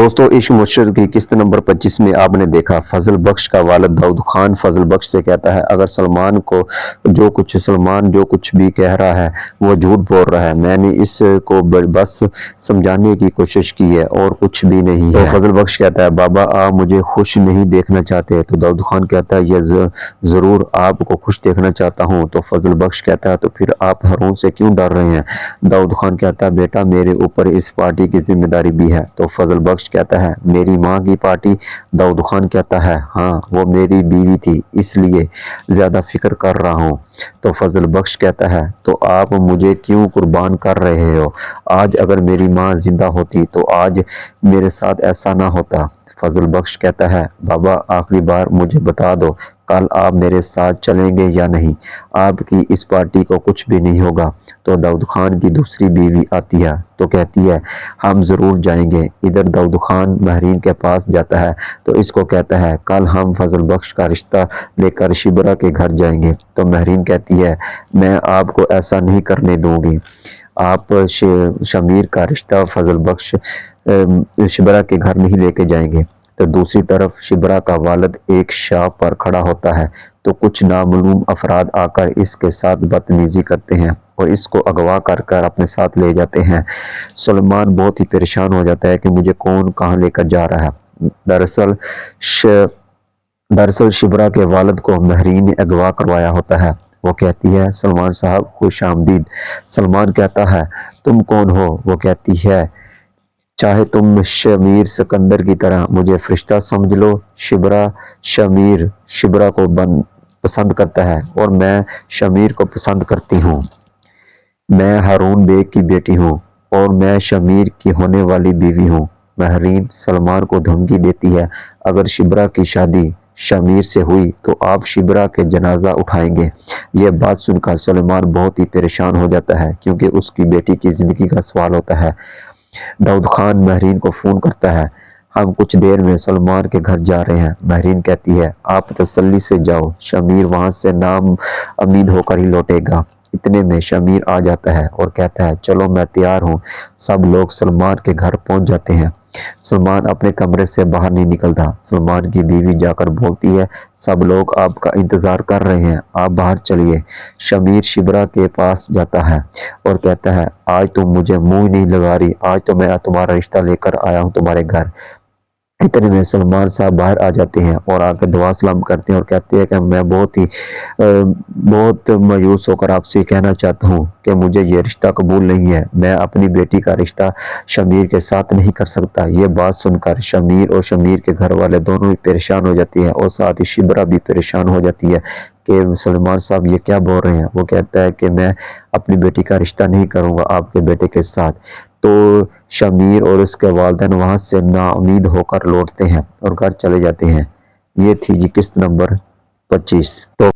दोस्तों इश्क मुश्किल की किस्त नंबर 25 में आपने देखा फजल बख्श का वालिद दाऊद खान फजल बख्श से कहता है, अगर सलमान जो कुछ भी कह रहा है वो झूठ बोल रहा है। मैंने इसको बस समझाने की कोशिश की है और कुछ भी नहीं है। तो फजल बख्श कहता है, बाबा आप मुझे खुश नहीं देखना चाहते। तो दाऊद खान कहता है, ये जरूर आपको खुश देखना चाहता हूँ। तो फजल बख्श कहता है, तो फिर आप हारून से क्यों डर रहे हैं। दाऊद खान कहता है, बेटा मेरे ऊपर इस पार्टी की जिम्मेदारी भी है। तो फजल बख्श कहता है, मेरी माँ की पार्टी। दाऊद खान कहता है, हाँ वो मेरी बीवी थी इसलिए ज्यादा फिक्र कर रहा हूँ। तो फजल बख्श कहता है, तो आप मुझे क्यों कुर्बान कर रहे हो। आज अगर मेरी माँ जिंदा होती तो आज मेरे साथ ऐसा ना होता। फजल बख्श कहता है, बाबा आखिरी बार मुझे बता दो कल आप मेरे साथ चलेंगे या नहीं। आपकी इस पार्टी को कुछ भी नहीं होगा। तो दाऊद खान की दूसरी बीवी आती है तो कहती है, हम जरूर जाएंगे। इधर दाऊद खान महरीन के पास जाता है तो इसको कहता है, कल हम फजल बख्श का रिश्ता लेकर शिबरा के घर जाएंगे। तो महरीन कहती है, मैं आपको ऐसा नहीं करने दूंगी। आप शमीर का रिश्ता फजल बख्श शिबरा के घर नहीं लेके जाएंगे। तो दूसरी तरफ शिबरा का वालिद एक शाप पर खड़ा होता है तो कुछ नामालूम अफराद आकर इसके साथ बदतमीजी करते हैं और इसको अगवा कर अपने साथ ले जाते हैं। सलमान बहुत ही परेशान हो जाता है कि मुझे कौन कहाँ लेकर जा रहा है। दरअसल शिबरा के वालिद को महरीन ने अगवा करवाया होता है। वो कहती है, सलमान साहब खुश आमदीद। सलमान कहता है, तुम कौन हो। वो कहती है, चाहे तुम शमीर सिकंदर की तरह मुझे फरिश्ता समझ लो। शमीर शिबरा को पसंद करता है और मैं शमीर को पसंद करती हूँ। मैं हारून बेग की बेटी हूँ और मैं शमीर की होने वाली बीवी हूँ। महरीन सलमान को धमकी देती है, अगर शिबरा की शादी शमीर से हुई तो आप शिबरा के जनाजा उठाएंगे। यह बात सुनकर सलमान बहुत ही परेशान हो जाता है क्योंकि उसकी बेटी की जिंदगी का सवाल होता है। दाऊद खान महरीन को फोन करता है, हम कुछ देर में सलमान के घर जा रहे हैं। महरीन कहती है, आप तसल्ली से जाओ, शमीर वहां से नाम उम्मीद होकर ही लौटेगा। इतने में शमीर आ जाता है और कहता है, चलो मैं तैयार हूँ। सब लोग सलमान के घर पहुंच जाते हैं। सलमान अपने कमरे से बाहर नहीं निकलता। सलमान की बीवी जाकर बोलती है, सब लोग आपका इंतजार कर रहे हैं, आप बाहर चलिए। शमीर शिबरा के पास जाता है और कहता है, आज तुम मुझे मुंह नहीं लगा रही, आज तो मैं तुम्हारा रिश्ता लेकर आया हूँ तुम्हारे घर। इतने में सलमान साहब बाहर आ जाते हैं और आकर दुआ सलाम करते हैं और कहते हैं कि मैं बहुत मायूस होकर आपसे कहना चाहता हूँ कि मुझे ये रिश्ता कबूल नहीं है। मैं अपनी बेटी का रिश्ता शमीर के साथ नहीं कर सकता। ये बात सुनकर शमीर और शमीर के घर वाले दोनों ही परेशान हो जाती हैं और साथ ही शिबरा भी परेशान हो जाती है कि सलमान साहब ये क्या बोल रहे हैं। वो कहता है कि मैं अपनी बेटी का रिश्ता नहीं करूँगा आपके बेटे के साथ। तो शमीर और उसके वालिदैन वहां से नाउम्मीद होकर लौटते हैं और घर चले जाते हैं। ये थी जी किस्त नंबर 25। तो